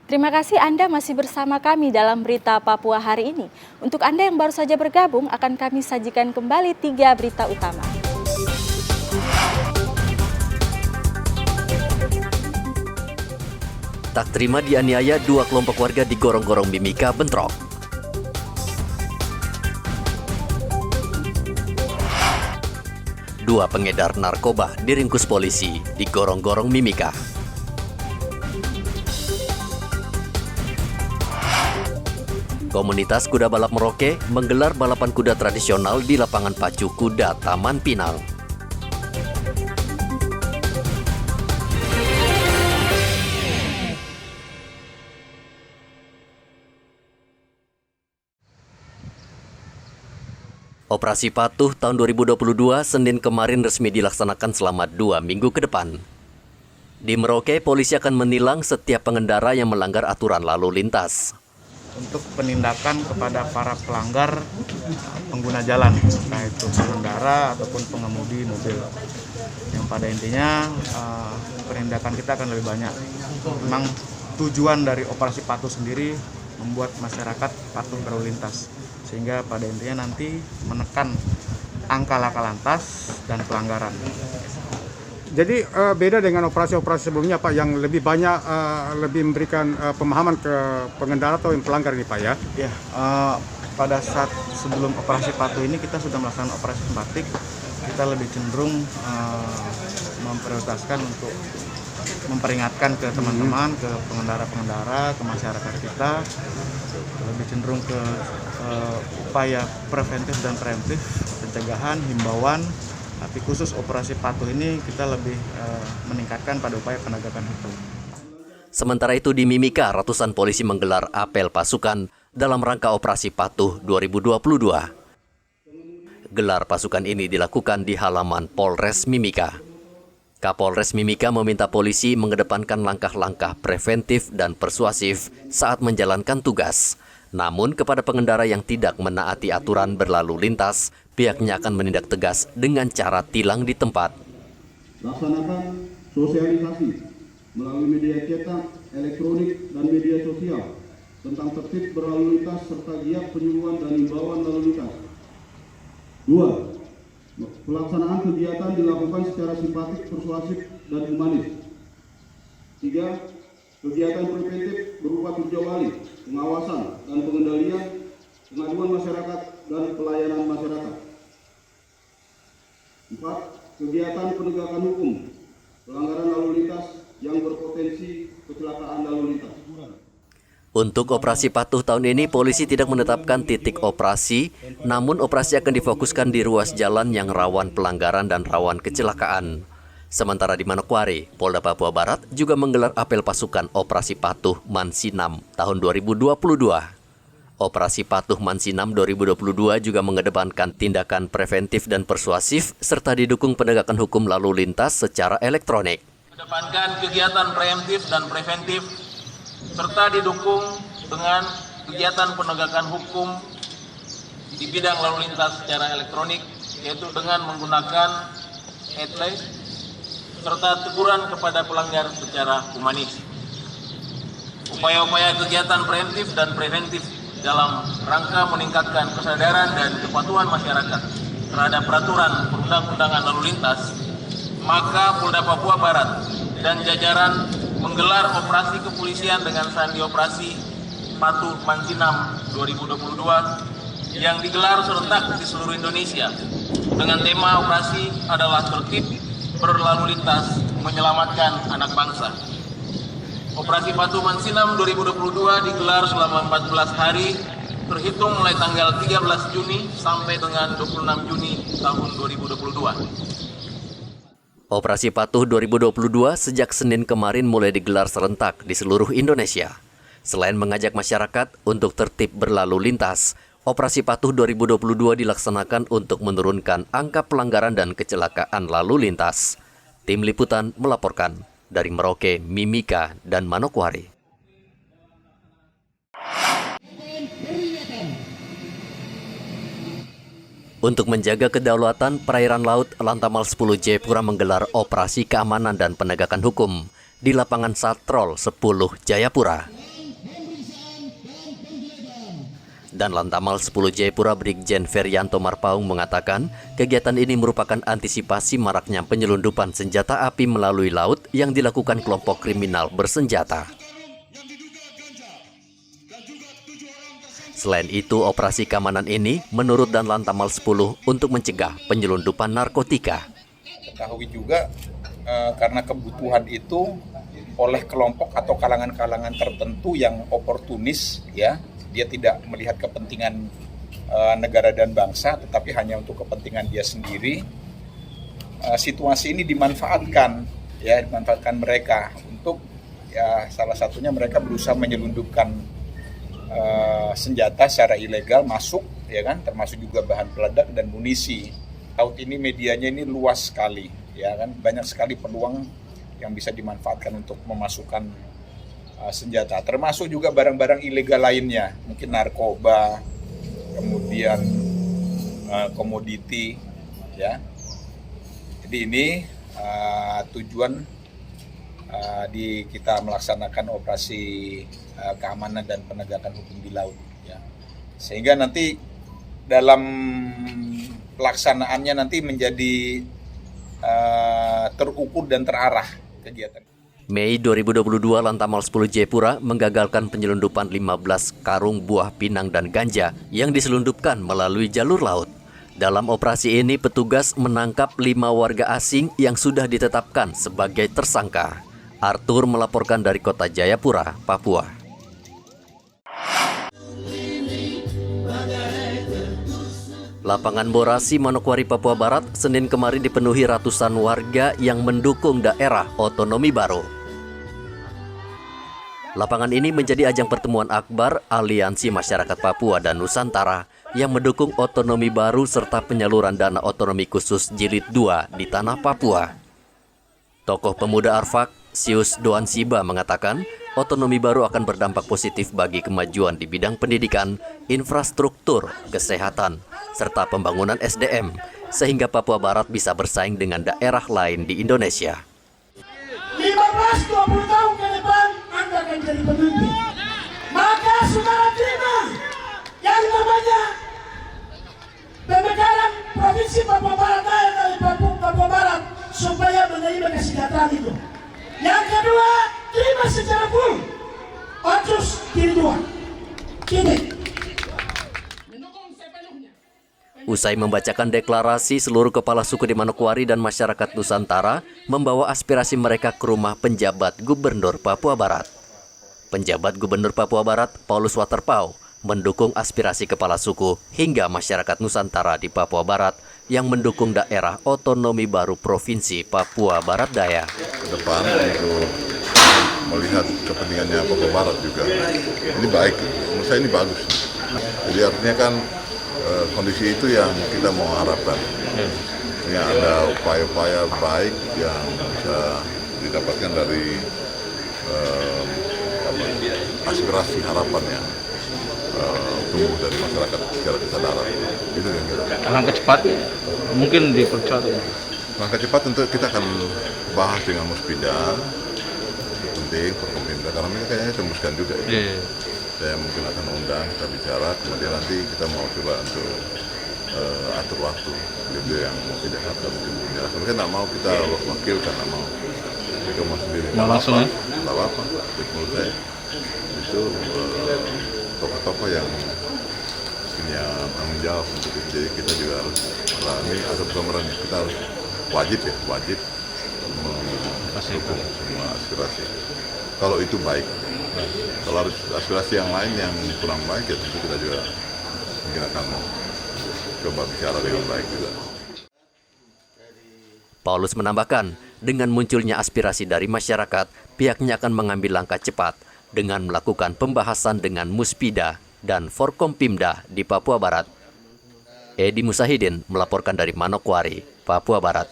Terima kasih Anda masih bersama kami dalam Berita Papua hari ini. Untuk Anda yang baru saja bergabung, akan kami sajikan kembali 3 berita utama. Tak terima dianiaya 2 kelompok warga di Gorong-Gorong Mimika bentrok. Dua pengedar narkoba diringkus polisi di Gorong-Gorong Mimika. Komunitas kuda balap Merauke menggelar balapan kuda tradisional di lapangan pacu kuda Taman Pinang. Operasi Patuh tahun 2022 Senin kemarin resmi dilaksanakan selama 2 minggu ke depan. Di Merauke, polisi akan menilang setiap pengendara yang melanggar aturan lalu lintas. Untuk penindakan kepada para pelanggar pengguna jalan, entah itu pengendara ataupun pengemudi mobil. Yang pada intinya penindakan kita akan lebih banyak. Memang tujuan dari operasi Patuh sendiri membuat masyarakat patuh berlalu lintas, sehingga pada intinya nanti menekan angka laka lantas dan pelanggaran. Jadi beda dengan operasi-operasi sebelumnya Pak, yang lebih banyak lebih memberikan pemahaman ke pengendara atau yang pelanggar ini Pak ya? Ya, pada saat sebelum operasi Patuh ini kita sudah melaksanakan operasi Batik. Kita lebih cenderung memprioritaskan untuk memperingatkan ke teman-teman, ke pengendara-pengendara, ke masyarakat kita, lebih cenderung ke upaya preventif dan preemptif, pencegahan, himbauan. Tapi khusus operasi Patuh ini kita lebih meningkatkan pada upaya penegakan hukum. Sementara itu di Mimika, ratusan polisi menggelar apel pasukan dalam rangka operasi Patuh 2022. Gelar pasukan ini dilakukan di halaman Polres Mimika. Kapolres Mimika meminta polisi mengedepankan langkah-langkah preventif dan persuasif saat menjalankan tugas. Namun kepada pengendara yang tidak menaati aturan berlalu lintas, pihaknya akan menindak tegas dengan cara tilang di tempat. Laksanakan sosialisasi melalui media cetak, elektronik, dan media sosial tentang tertib berlalu lintas serta giat penyuluhan dan himbauan lalu lintas. 2. Pelaksanaan kegiatan dilakukan secara simpatik, persuasif, dan humanis. 3. Kegiatan preventif berupa tinjau wali, pengawasan, dan pengendalian, pengaduan masyarakat, dan pelayanan masyarakat. 4. Kegiatan penegakan hukum, pelanggaran lalu lintas yang berpotensi kecelakaan lalu lintas. Untuk operasi Patuh tahun ini, polisi tidak menetapkan titik operasi, namun operasi akan difokuskan di ruas jalan yang rawan pelanggaran dan rawan kecelakaan. Sementara di Manokwari, Polda Papua Barat juga menggelar apel pasukan Operasi Patuh Mansinam tahun 2022. Operasi Patuh Mansinam 2022 juga mengedepankan tindakan preventif dan persuasif serta didukung penegakan hukum lalu lintas secara elektronik. Mengedepankan kegiatan preemptif dan preventif serta didukung dengan kegiatan penegakan hukum di bidang lalu lintas secara elektronik, yaitu dengan menggunakan headlight serta teguran kepada pelanggar secara humanis. Upaya-upaya kegiatan preemptif dan preventif dalam rangka meningkatkan kesadaran dan kepatuhan masyarakat terhadap peraturan perundang-undangan lalu lintas, maka Polda Papua Barat dan jajaran menggelar operasi kepolisian dengan sandi operasi Patuh Mansinam 2022 yang digelar serentak di seluruh Indonesia dengan tema operasi adalah tertib berlalu lintas menyelamatkan anak bangsa. Operasi Patuh Mansinam 2022 digelar selama 14 hari terhitung mulai tanggal 13 Juni sampai dengan 26 Juni tahun 2022. Operasi Patuh 2022 sejak Senin kemarin mulai digelar serentak di seluruh Indonesia. Selain mengajak masyarakat untuk tertib berlalu lintas, Operasi Patuh 2022 dilaksanakan untuk menurunkan angka pelanggaran dan kecelakaan lalu lintas. Tim Liputan melaporkan dari Merauke, Mimika, dan Manokwari. Untuk menjaga kedaulatan perairan laut, Lantamal 10 Jayapura menggelar operasi keamanan dan penegakan hukum di lapangan Satrol 10 Jayapura. Dan Lantamal 10 Jayapura Brigjen Ferianto Marpaung mengatakan kegiatan ini merupakan antisipasi maraknya penyelundupan senjata api melalui laut yang dilakukan kelompok kriminal bersenjata. Selain itu, operasi keamanan ini menurut Dan Lantamal 10 untuk mencegah penyelundupan narkotika. Ketahui juga karena kebutuhan itu oleh kelompok atau kalangan-kalangan tertentu yang oportunis, ya, dia tidak melihat kepentingan negara dan bangsa, tetapi hanya untuk kepentingan dia sendiri. Situasi ini dimanfaatkan mereka untuk, ya, salah satunya mereka berusaha menyelundupkan senjata secara ilegal masuk, ya kan, termasuk juga bahan peledak dan munisi. Laut ini medianya ini luas sekali, ya kan, banyak sekali peluang yang bisa dimanfaatkan untuk memasukkan senjata, termasuk juga barang-barang ilegal lainnya, mungkin narkoba, kemudian komoditi, ya. Jadi ini tujuan kita melaksanakan operasi keamanan dan penegakan hukum di laut, ya. Sehingga nanti dalam pelaksanaannya nanti menjadi terukur dan terarah kegiatan. Mei 2022, Lantamal 10 Jayapura menggagalkan penyelundupan 15 karung buah pinang dan ganja yang diselundupkan melalui jalur laut. Dalam operasi ini, petugas menangkap 5 warga asing yang sudah ditetapkan sebagai tersangka. Arthur melaporkan dari kota Jayapura, Papua. Lapangan Borasi, Manokwari, Papua Barat, Senin kemarin dipenuhi ratusan warga yang mendukung daerah otonomi baru. Lapangan ini menjadi ajang pertemuan akbar Aliansi Masyarakat Papua dan Nusantara yang mendukung otonomi baru serta penyaluran dana otonomi khusus Jilid 2 di tanah Papua. Tokoh pemuda Arfak, Sius Doan Siba mengatakan otonomi baru akan berdampak positif bagi kemajuan di bidang pendidikan, infrastruktur, kesehatan, serta pembangunan SDM, sehingga Papua Barat bisa bersaing dengan daerah lain di Indonesia. 15-20 tahun ke depan Anda akan jadi pemimpin. Maka saudara terima yang namanya pemekaran Provinsi Papua Barat dari Papua Barat supaya menerima kesejahteraan itu. Yang kedua, terima secara full Otsus Jilid 2. Titik. Usai membacakan deklarasi, seluruh kepala suku di Manokwari dan masyarakat Nusantara membawa aspirasi mereka ke rumah penjabat Gubernur Papua Barat. Penjabat Gubernur Papua Barat, Paulus Waterpau, mendukung aspirasi kepala suku hingga masyarakat Nusantara di Papua Barat yang mendukung daerah otonomi baru Provinsi Papua Barat Daya. Ke depan untuk melihat kepentingannya Papua Barat juga. Ini baik, menurut saya ini bagus. Jadi artinya kan kondisi itu yang kita mau harapkan. Ya, ada upaya-upaya baik yang bisa didapatkan dari aspirasi harapannya tumbuh dari masyarakat secara kesadaran. Itu yang kita. Langkah cepat mungkin dipercepat. Langkah cepat tentu kita akan bahas dengan Muspida, penting Forkompimda karena mereka kayaknya tembuskan juga. Saya mungkin akan undang, kita bicara, kemudian nanti kita mau coba untuk atur waktu. Beliau yang mau ke Jakarta mungkin menjelaskan. Mungkin nggak mau kita wakil, kan nggak mau. Mereka mau sendiri. Mau langsung ya? Nggak apa-apa. Menurut saya itu tokoh-tokoh yang punya tanggung jawab untuk itu. Jadi kita juga harus ini ada pemeran kita harus wajib mendukung semua aspirasi. Kalau itu baik. Kalau harus aspirasi yang lain yang kurang baik, ya tentu kita juga mungkin akan coba bicara dengan baik juga. Paulus menambahkan, dengan munculnya aspirasi dari masyarakat, pihaknya akan mengambil langkah cepat dengan melakukan pembahasan dengan Muspida dan Forkompimda di Papua Barat. Edi Musahidin melaporkan dari Manokwari, Papua Barat.